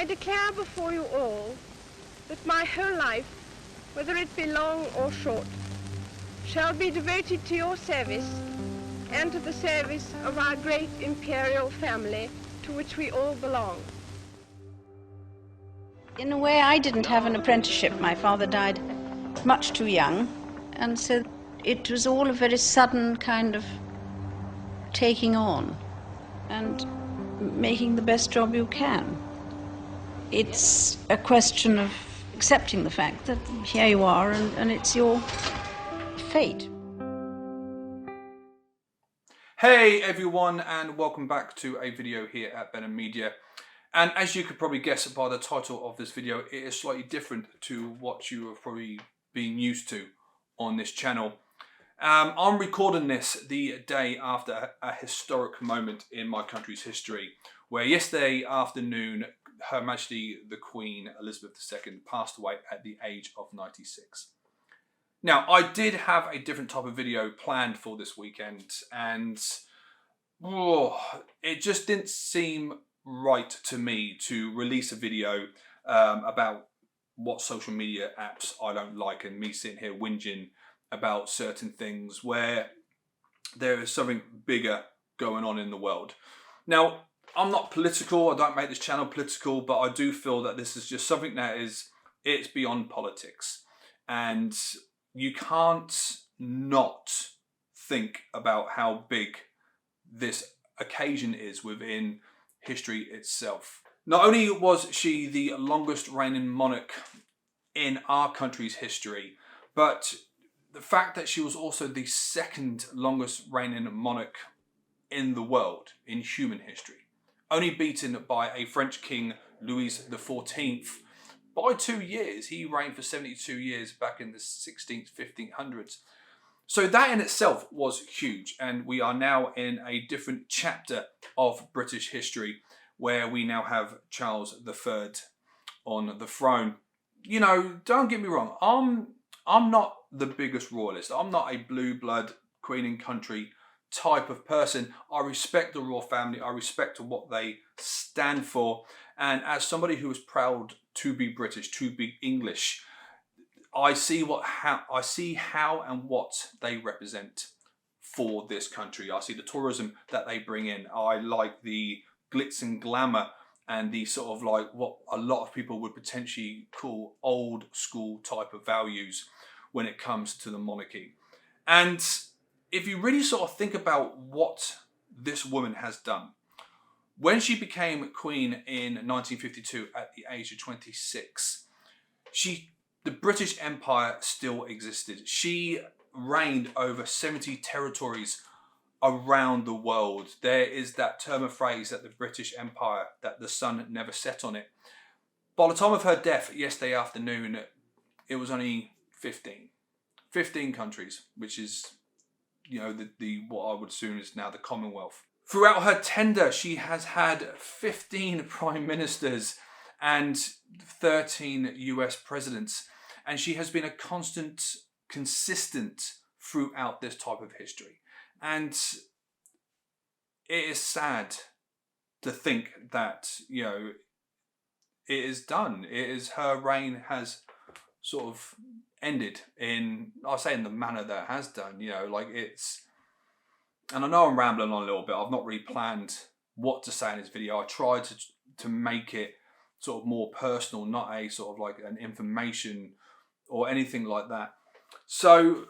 I declare before you all that my whole life, whether it be long or short, shall be devoted to your service and to the service of our great imperial family to which we all belong. In a way, I didn't have an apprenticeship. My father died much too young, and so it was all a very sudden kind of taking on and making the best job you can. It's a question of accepting the fact that here you are and it's your fate. Hey everyone, and welcome back to a video here at Benham Media. And as you could probably guess by the title of this video, it is slightly different to what you have probably been used to on this channel. I'm recording this the day after a historic moment in my country's history, where yesterday afternoon Her Majesty the Queen Elizabeth II passed away at the age of 96. Now, I did have a different type of video planned for this weekend, and it just didn't seem right to me to release a video about what social media apps I don't like, and me sitting here whinging about certain things where there is something bigger going on in the world. Now, I'm not political, I don't make this channel political, but I do feel that this is just something that it's beyond politics. And you can't not think about how big this occasion is within history itself. Not only was she the longest reigning monarch in our country's history, but the fact that she was also the second longest reigning monarch in the world, in human history. Only beaten by a French king, Louis XIV, by 2 years. He reigned for 72 years back in the 16th, 1500s. So that in itself was huge, and we are now in a different chapter of British history where we now have Charles III on the throne. You know, don't get me wrong, I'm not the biggest royalist. I'm not a blue blood, queen and country type of person. I respect the royal family. I respect what they stand for. And as somebody who is proud to be British, to be English, I see how and what they represent for this country. I see the tourism that they bring in. I like the glitz and glamour and the sort of like what a lot of people would potentially call old school type of values when it comes to the monarchy. And if you really sort of think about what this woman has done, when she became queen in 1952 at the age of 26, the British Empire still existed. She reigned over 70 territories around the world. There is that term of phrase that the British Empire, that the sun never set on it. By the time of her death yesterday afternoon, it was only 15 countries, which is, you know, the what I would assume is now the Commonwealth. Throughout her tenure, she has had 15 prime ministers and 13 US presidents, and she has been a consistent throughout this type of history. And it is sad to think that, you know, it is done. Her reign has sort of ended in, I'll say, in the manner that it has done, you know, like it's, and I know I'm rambling on a little bit. I've not really planned what to say in this video. I tried to make it sort of more personal, not a sort of like an information or anything like that. So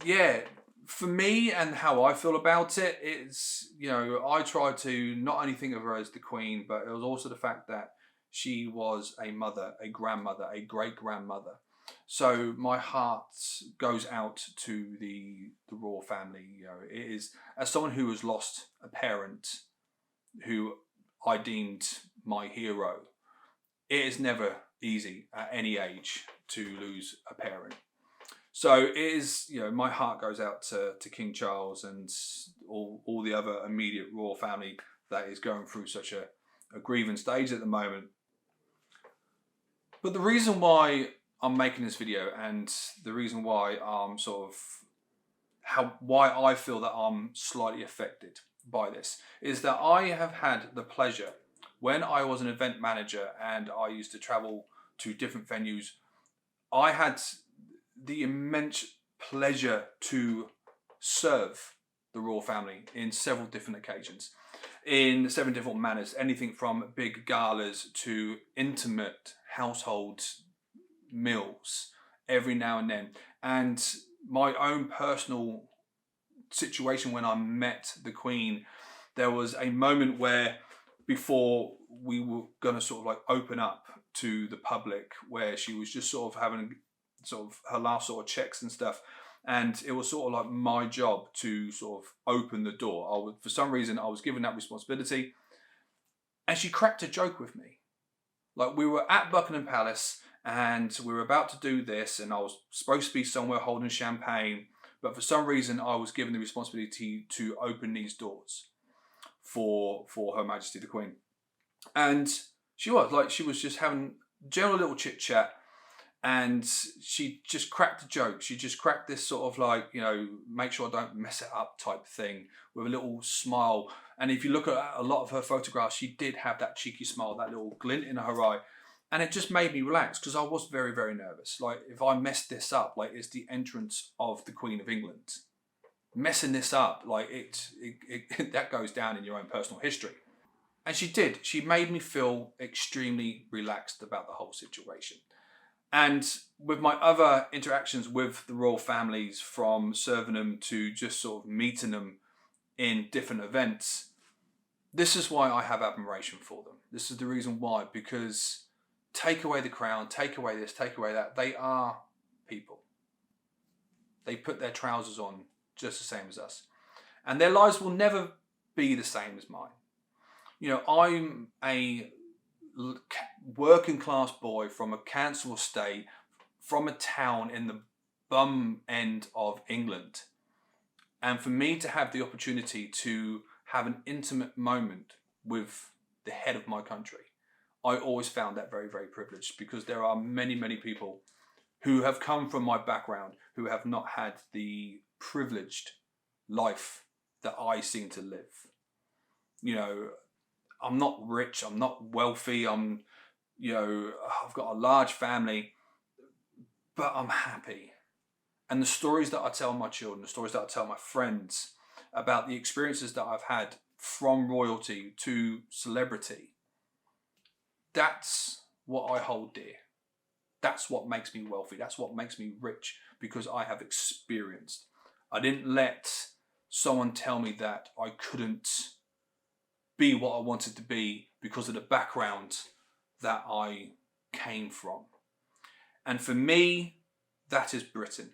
yeah, for me and how I feel about it, it's, you know, I try to not only think of her as the queen, but it was also the fact that she was a mother, a grandmother, a great-grandmother. So my heart goes out to the royal family. You know, it is, as someone who has lost a parent who I deemed my hero, it is never easy at any age to lose a parent. So it is, you know, my heart goes out to King Charles and all the other immediate royal family that is going through such a grieving stage at the moment. But the reason why I'm making this video, and the reason why I'm why I feel that I'm slightly affected by this, is that I have had the pleasure when I was an event manager and I used to travel to different venues, I had the immense pleasure to serve the royal family in several different occasions, in seven different manners, anything from big galas to intimate household meals every now and then. And my own personal situation when I met the Queen, there was a moment where before we were going to sort of like open up to the public, where she was just sort of having sort of her last sort of checks and stuff, and it was sort of like my job to sort of open the door. For some reason I was given that responsibility, and she cracked a joke with me. Like, we were at Buckingham Palace and we were about to do this, and I was supposed to be somewhere holding champagne, but for some reason I was given the responsibility to open these doors for Her Majesty the Queen. And she was just having general little chit chat, and she just cracked a joke. She just cracked this sort of like, you know, make sure I don't mess it up type thing, with a little smile. And if you look at a lot of her photographs, she did have that cheeky smile, that little glint in her eye. And it just made me relax, because I was very, very nervous. Like, if I messed this up, like, it's the entrance of the Queen of England. Messing this up, like, that goes down in your own personal history. And she did. She made me feel extremely relaxed about the whole situation. And with my other interactions with the royal families, from serving them to just sort of meeting them in different events, this is why I have admiration for them. This is the reason why, because take away the crown, take away this, take away that, they are people. They put their trousers on just the same as us. And their lives will never be the same as mine. You know, I'm a working class boy from a council estate, from a town in the bum end of England. And for me to have the opportunity to have an intimate moment with the head of my country, I always found that very, very privileged, because there are many, many people who have come from my background who have not had the privileged life that I seem to live. You know, I'm not rich, I'm not wealthy, I've got a large family, but I'm happy. And the stories that I tell my children, the stories that I tell my friends about the experiences that I've had from royalty to celebrity, that's what I hold dear. That's what makes me wealthy. That's what makes me rich, because I have experienced. I didn't let someone tell me that I couldn't be what I wanted to be because of the background that I came from. And for me, that is Britain.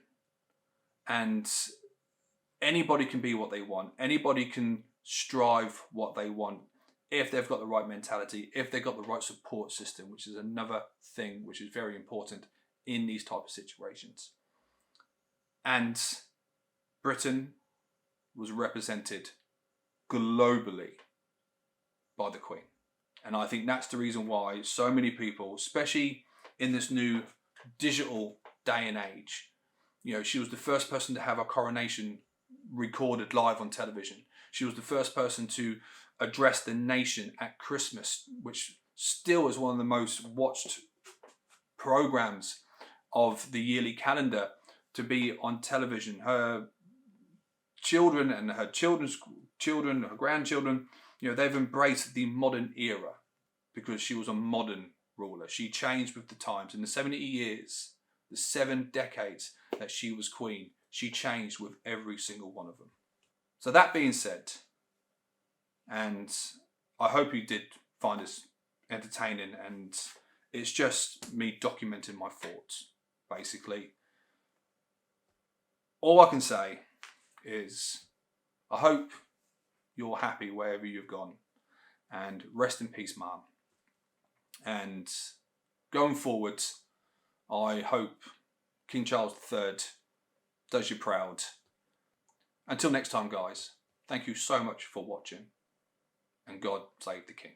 And anybody can be what they want. Anybody can strive what they want, if they've got the right mentality, if they've got the right support system, which is another thing which is very important in these type of situations. And Britain was represented globally by the Queen. And I think that's the reason why so many people, especially in this new digital day and age, you know, she was the first person to have a coronation recorded live on television. She was the first person to address the nation at Christmas, which still is one of the most watched programs of the yearly calendar, to be on television. Her children and her children's children, her grandchildren, you know, they've embraced the modern era because she was a modern ruler. She changed with the times. In the 70 years, the 7 decades that she was queen, she changed with every single one of them. So that being said, and I hope you did find this entertaining, and it's just me documenting my thoughts, basically. All I can say is I hope you're happy wherever you've gone, and rest in peace, Mum. And going forward, I hope King Charles III does you proud. Until next time, guys, thank you so much for watching, and God save the King.